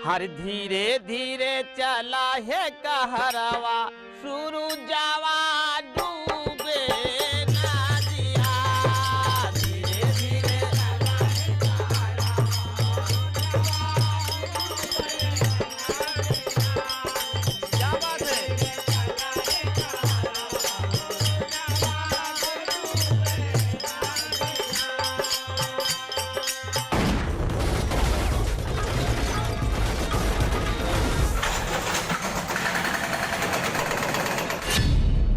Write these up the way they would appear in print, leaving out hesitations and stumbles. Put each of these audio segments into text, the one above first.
हर धीरे धीरे चला है कहरवा, शुरू जावा डूबे नदिया। धीरे धीरे चला है क्या बात है।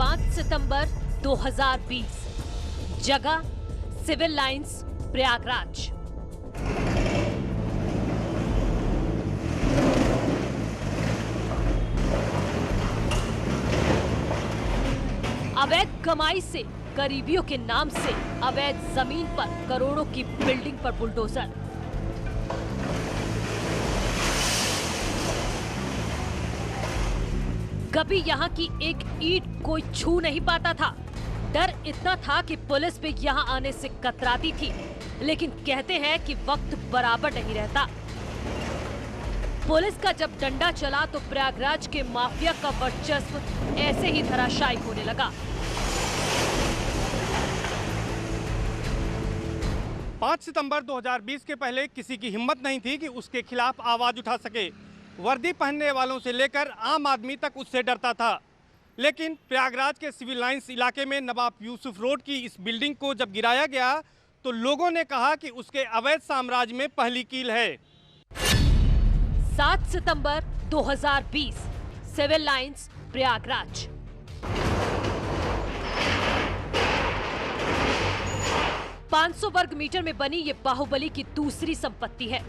5 सितंबर 2020, जगह सिविल लाइंस, प्रयागराज। अवैध कमाई से करीबियों के नाम से अवैध जमीन पर करोड़ों की बिल्डिंग पर बुलडोजर। कभी यहाँ की एक ईंट कोई छू नहीं पाता था। डर इतना था कि पुलिस भी यहाँ आने से कतराती थी। लेकिन कहते हैं कि वक्त बराबर नहीं रहता। पुलिस का जब डंडा चला तो प्रयागराज के माफिया का वर्चस्व ऐसे ही धराशायी होने लगा। 5 सितंबर 2020 के पहले किसी की हिम्मत नहीं थी कि उसके खिलाफ आवाज उठा सके। वर्दी पहनने वालों से लेकर आम आदमी तक उससे डरता था। लेकिन प्रयागराज के सिविल लाइंस इलाके में नवाब यूसुफ रोड की इस बिल्डिंग को जब गिराया गया तो लोगों ने कहा कि उसके अवैध साम्राज्य में पहली कील है। 7 सितंबर 2020, सिविल लाइंस, प्रयागराज। पाँच 500 वर्ग मीटर में बनी ये बाहुबली की दूसरी संपत्ति है।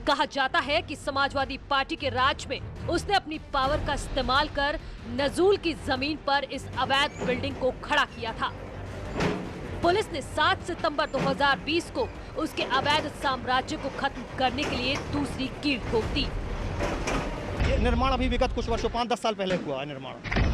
कहा जाता है कि समाजवादी पार्टी के राज में उसने अपनी पावर का इस्तेमाल कर नजूल की जमीन पर इस अवैध बिल्डिंग को खड़ा किया था। पुलिस ने 7 सितंबर 2020 को उसके अवैध साम्राज्य को खत्म करने के लिए दूसरी कील ठोक दी। ये निर्माण अभी विगत कुछ वर्षों 5-10 साल पहले हुआ है निर्माण।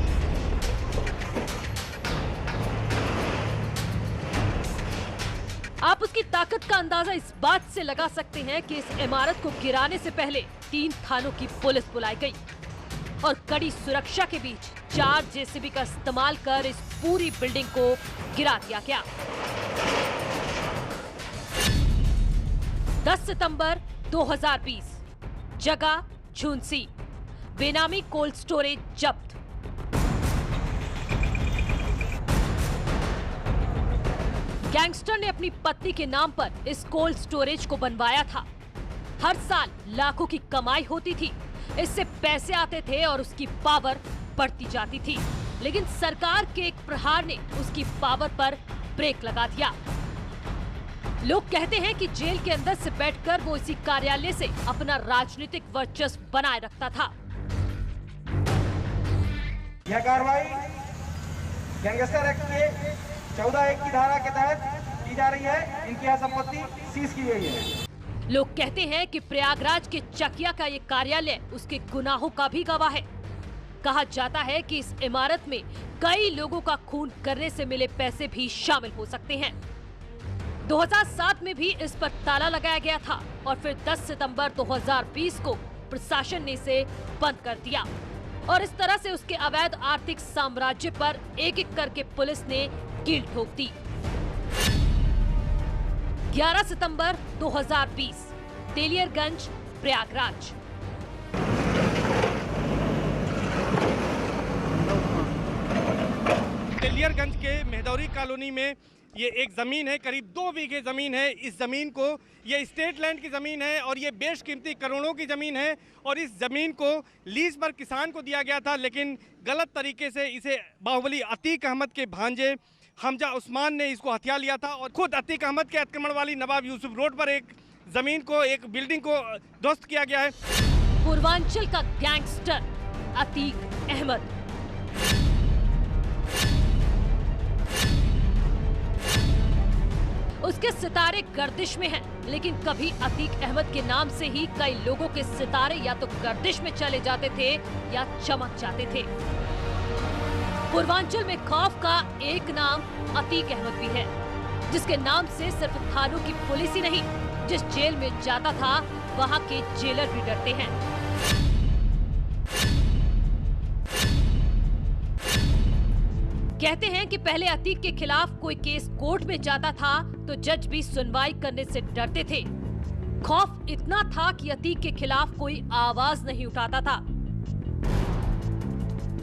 आप उसकी ताकत का अंदाजा इस बात से लगा सकते हैं कि इस इमारत को गिराने से पहले 3 थानों की पुलिस बुलाई गई और कड़ी सुरक्षा के बीच 4 जेसीबी का इस्तेमाल कर इस पूरी बिल्डिंग को गिरा दिया गया। 10 सितंबर 2020, जगह झुंसी, बेनामी कोल्ड स्टोरेज जब्त। गैंगस्टर ने अपनी पत्नी के नाम पर इस कोल्ड स्टोरेज को बनवाया था। हर साल लाखों की कमाई होती थी, इससे पैसे आते थे और उसकी पावर बढ़ती जाती थी। लेकिन सरकार के एक प्रहार ने उसकी पावर पर ब्रेक लगा दिया। लोग कहते हैं कि जेल के अंदर से बैठकर वो इसी कार्यालय से अपना राजनीतिक वर्चस्व बनाए रखता था। यह कार्रवाई गैंगस्टर एक्ट के 14(1) की धारा के तहत की जा रही है। इनकी यह संपत्ति सीज की गई है। लोग कहते हैं कि प्रयागराज के चकिया का ये कार्यालय उसके गुनाहों का भी गवाह है। कहा जाता है कि इस इमारत में कई लोगों का खून करने से मिले पैसे भी शामिल हो सकते हैं। 2007 में भी इस पर ताला लगाया गया था और फिर 10 सितंबर 2020 को प्रशासन ने इसे बंद कर दिया और इस तरह से उसके अवैध आर्थिक साम्राज्य पर एक-एक करके पुलिस ने कील ठोक दी। 11 सितंबर 2020, तेलियरगंज, प्रयागराज। तेलियरगंज के मेहदौरी कॉलोनी में ये एक ज़मीन है, करीब 2 बीघे ज़मीन है। इस ज़मीन को, ये स्टेट लैंड की ज़मीन है और ये बेशकीमती करोड़ों की ज़मीन है और इस ज़मीन को लीज पर किसान को दिया गया था, लेकिन गलत तरीके से इसे बाहुबली अतीक अहमद के भांजे हमजा उस्मान ने इसको हथिया लिया था और खुद अतीक अहमद के अतिक्रमण वाली नवाब यूसुफ रोड पर एक ज़मीन को, एक बिल्डिंग को ध्वस्त किया गया है। पूर्वांचल का गैंगस्टर अतीक अहमद। उसके सितारे गर्दिश में हैं, लेकिन कभी अतीक अहमद के नाम से ही कई लोगों के सितारे या तो गर्दिश में चले जाते थे या चमक जाते थे। पूर्वांचल में खौफ का एक नाम अतीक अहमद भी है, जिसके नाम से सिर्फ थानों की पुलिस ही नहीं, जिस जेल में जाता था वहां के जेलर भी डरते हैं। कहते हैं कि पहले अतीक के खिलाफ कोई केस कोर्ट में जाता था तो जज भी सुनवाई करने से डरते थे। खौफ इतना था कि अतीक के खिलाफ कोई आवाज नहीं उठाता था।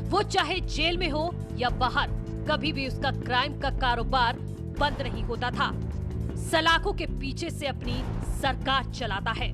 वो चाहे जेल में हो या बाहर, कभी भी उसका क्राइम का कारोबार बंद नहीं होता था। सलाखों के पीछे से अपनी सरकार चलाता है।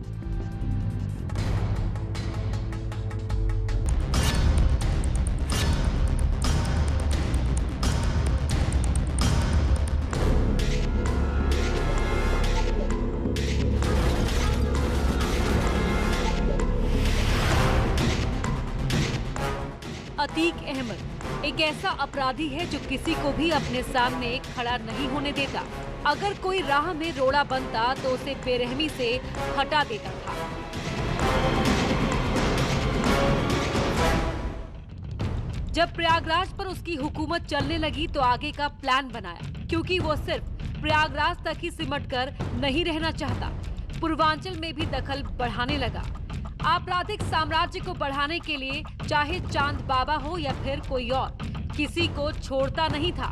अतीक अहमद एक ऐसा अपराधी है जो किसी को भी अपने सामने खड़ा नहीं होने देता। अगर कोई राह में रोड़ा बनता तो उसे बेरहमी से हटा देता था। जब प्रयागराज पर उसकी हुकूमत चलने लगी तो आगे का प्लान बनाया, क्योंकि वो सिर्फ प्रयागराज तक ही सिमट कर नहीं रहना चाहता। पूर्वांचल में भी दखल बढ़ाने लगा। आपराधिक साम्राज्य को बढ़ाने के लिए चाहे चांद बाबा हो या फिर कोई और, किसी को छोड़ता नहीं था।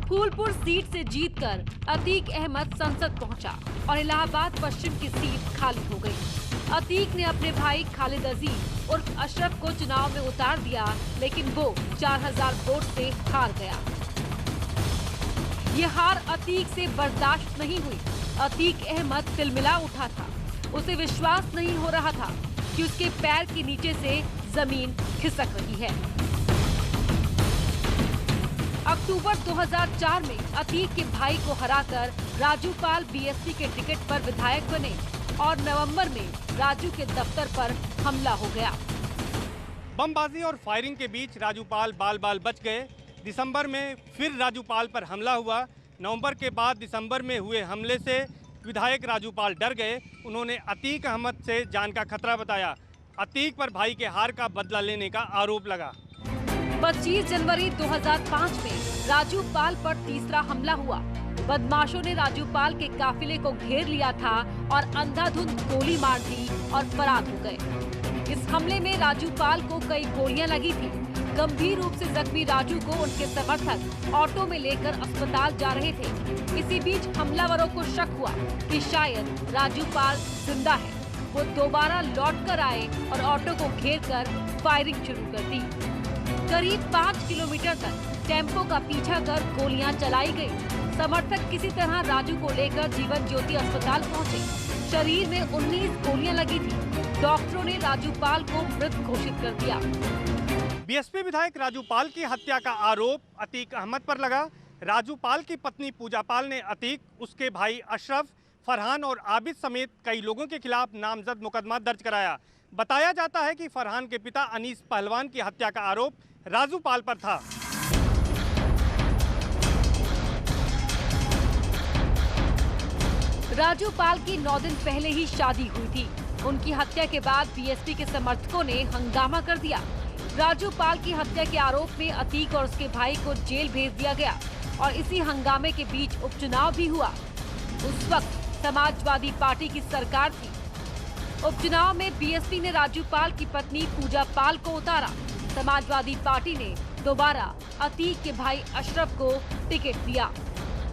फूलपुर सीट से जीतकर अतीक अहमद संसद पहुंचा और इलाहाबाद पश्चिम की सीट खाली हो गई। अतीक ने अपने भाई खालिद अजीज उर्फ अशरफ को चुनाव में उतार दिया, लेकिन वो 4000 वोट से हार गया। ये हार अतीक से बर्दाश्त नहीं हुई। अतीक अहमद तिलमिला उठा था। उसे विश्वास नहीं हो रहा था कि उसके पैर के नीचे से जमीन खिसक रही है। अक्टूबर 2004 में अतीक के भाई को हराकर राजू पाल बीएसपी के टिकट पर विधायक बने और नवंबर में राजू के दफ्तर पर हमला हो गया। बमबाजी और फायरिंग के बीच राजू पाल बाल बाल बच गए। दिसंबर में फिर राजू पाल पर हमला हुआ। नवंबर के बाद दिसंबर में हुए हमले से विधायक राजू पाल डर गए। उन्होंने अतीक अहमद से जान का खतरा बताया। अतीक पर भाई के हार का बदला लेने का आरोप लगा। 25 जनवरी 2005 में राजू पाल पर तीसरा हमला हुआ। बदमाशों ने राजू पाल के काफिले को घेर लिया था और अंधाधुंध गोली मार दी और फरार हो गए। इस हमले में राजू पाल को कई गोलियां लगी थी। गंभीर रूप से जख्मी राजू को उनके समर्थक ऑटो में लेकर अस्पताल जा रहे थे। इसी बीच हमलावरों को शक हुआ कि शायद राजू पाल जिंदा है। वो दोबारा लौट कर आए और ऑटो को घेरकर फायरिंग शुरू कर दी। करीब 5 किलोमीटर तक टेम्पो का पीछा कर गोलियां चलाई गई। समर्थक किसी तरह राजू को लेकर जीवन ज्योति अस्पताल पहुंचे। शरीर में 19 गोलियां लगी थी। डॉक्टरों ने राजू पाल को मृत घोषित कर दिया। बीएसपी विधायक राजू पाल की हत्या का आरोप अतीक अहमद पर लगा। राजू पाल की पत्नी पूजा पाल ने अतीक, उसके भाई अशरफ, फरहान और आबिद समेत कई लोगों के खिलाफ नामजद मुकदमा दर्ज कराया। बताया जाता है कि फरहान के पिता अनीस पहलवान की हत्या का आरोप राजू पाल पर था। राजू पाल की 9 दिन पहले ही शादी हुई थी। उनकी हत्या के बाद बीएसपी के समर्थकों ने हंगामा कर दिया। राजू पाल की हत्या के आरोप में अतीक और उसके भाई को जेल भेज दिया गया और इसी हंगामे के बीच उपचुनाव भी हुआ। उस वक्त समाजवादी पार्टी की सरकार थी। उपचुनाव में बीएसपी ने राजू पाल की पत्नी पूजा पाल को उतारा। समाजवादी पार्टी ने दोबारा अतीक के भाई अशरफ को टिकट दिया।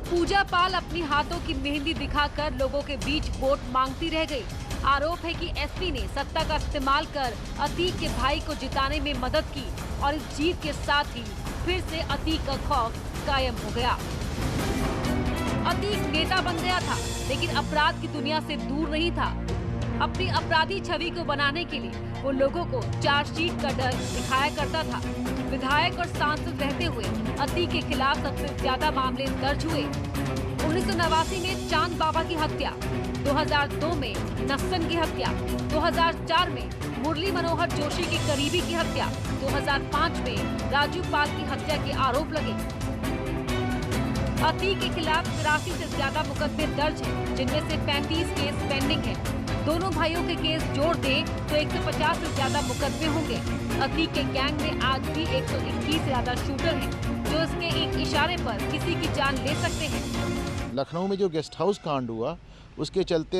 पूजा पाल अपनी हाथों की मेहंदी दिखाकर लोगों के बीच वोट मांगती रह गई। आरोप है कि एसपी ने सत्ता का इस्तेमाल कर अतीक के भाई को जिताने में मदद की और इस जीत के साथ ही फिर से अतीक का खौफ कायम हो गया। अतीक नेता बन गया था, लेकिन अपराध की दुनिया से दूर नहीं था। अपनी अपराधी छवि को बनाने के लिए वो लोगों को चार्जशीट का डर दिखाया करता था। विधायक और सांसद रहते हुए अतीक के खिलाफ सबसे ज्यादा मामले दर्ज हुए। 1989 में चांद बाबा की हत्या, 2002 में नक्सन की हत्या, 2004 में मुरली मनोहर जोशी की करीबी की हत्या, 2005 में राजू पाल की हत्या के आरोप लगे। अतीक के खिलाफ 83 से ज्यादा मुकदमे दर्ज हैं, जिनमें से 35 केस पेंडिंग है। दोनों भाइयों के केस जोड़ दें तो 150 से ज्यादा मुकदमे होंगे। अतीक के गैंग में आज भी 121 से ज्यादा शूटर हैं, जो इसके एक इशारे पर किसी की जान ले सकते हैं। लखनऊ में जो गेस्ट हाउस कांड हुआ, उसके चलते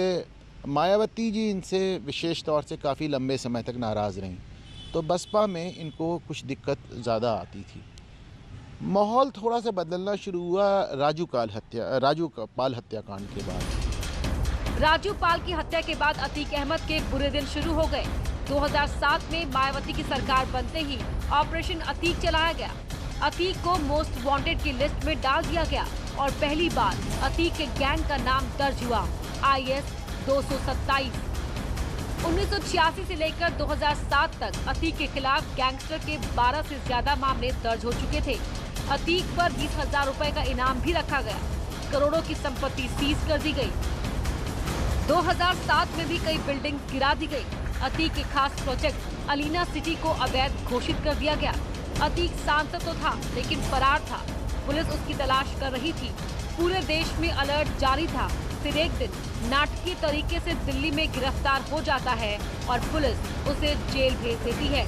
मायावती जी इनसे विशेष तौर से काफ़ी लंबे समय तक नाराज़ रहीं, तो बसपा में इनको कुछ दिक्कत ज़्यादा आती थी। माहौल थोड़ा सा बदलना शुरू हुआ राजू पाल हत्याकांड के बाद। राजू पाल की हत्या के बाद अतीक अहमद के बुरे दिन शुरू हो गए। 2007 में मायावती की सरकार बनते ही ऑपरेशन अतीक चलाया गया। अतीक को मोस्ट वांटेड की लिस्ट में डाल दिया गया और पहली बार अतीक के गैंग का नाम दर्ज हुआ, IS 227। 1986 से लेकर 2007 तक अतीक के खिलाफ गैंगस्टर के 12 से ज्यादा मामले दर्ज हो चुके थे। अतीक पर 20,000 रुपए का इनाम भी रखा गया। करोड़ों की संपत्ति सीज कर दी गई। 2007 में भी कई बिल्डिंग गिरा दी गई। अतीक के खास प्रोजेक्ट अलीना सिटी को अवैध घोषित कर दिया गया। अतीक सांसद तो था लेकिन फरार था। पुलिस उसकी तलाश कर रही थी। पूरे देश में अलर्ट जारी था। फिर एक दिन नाटकीय तरीके से दिल्ली में गिरफ्तार हो जाता है और पुलिस उसे जेल भेज देती है।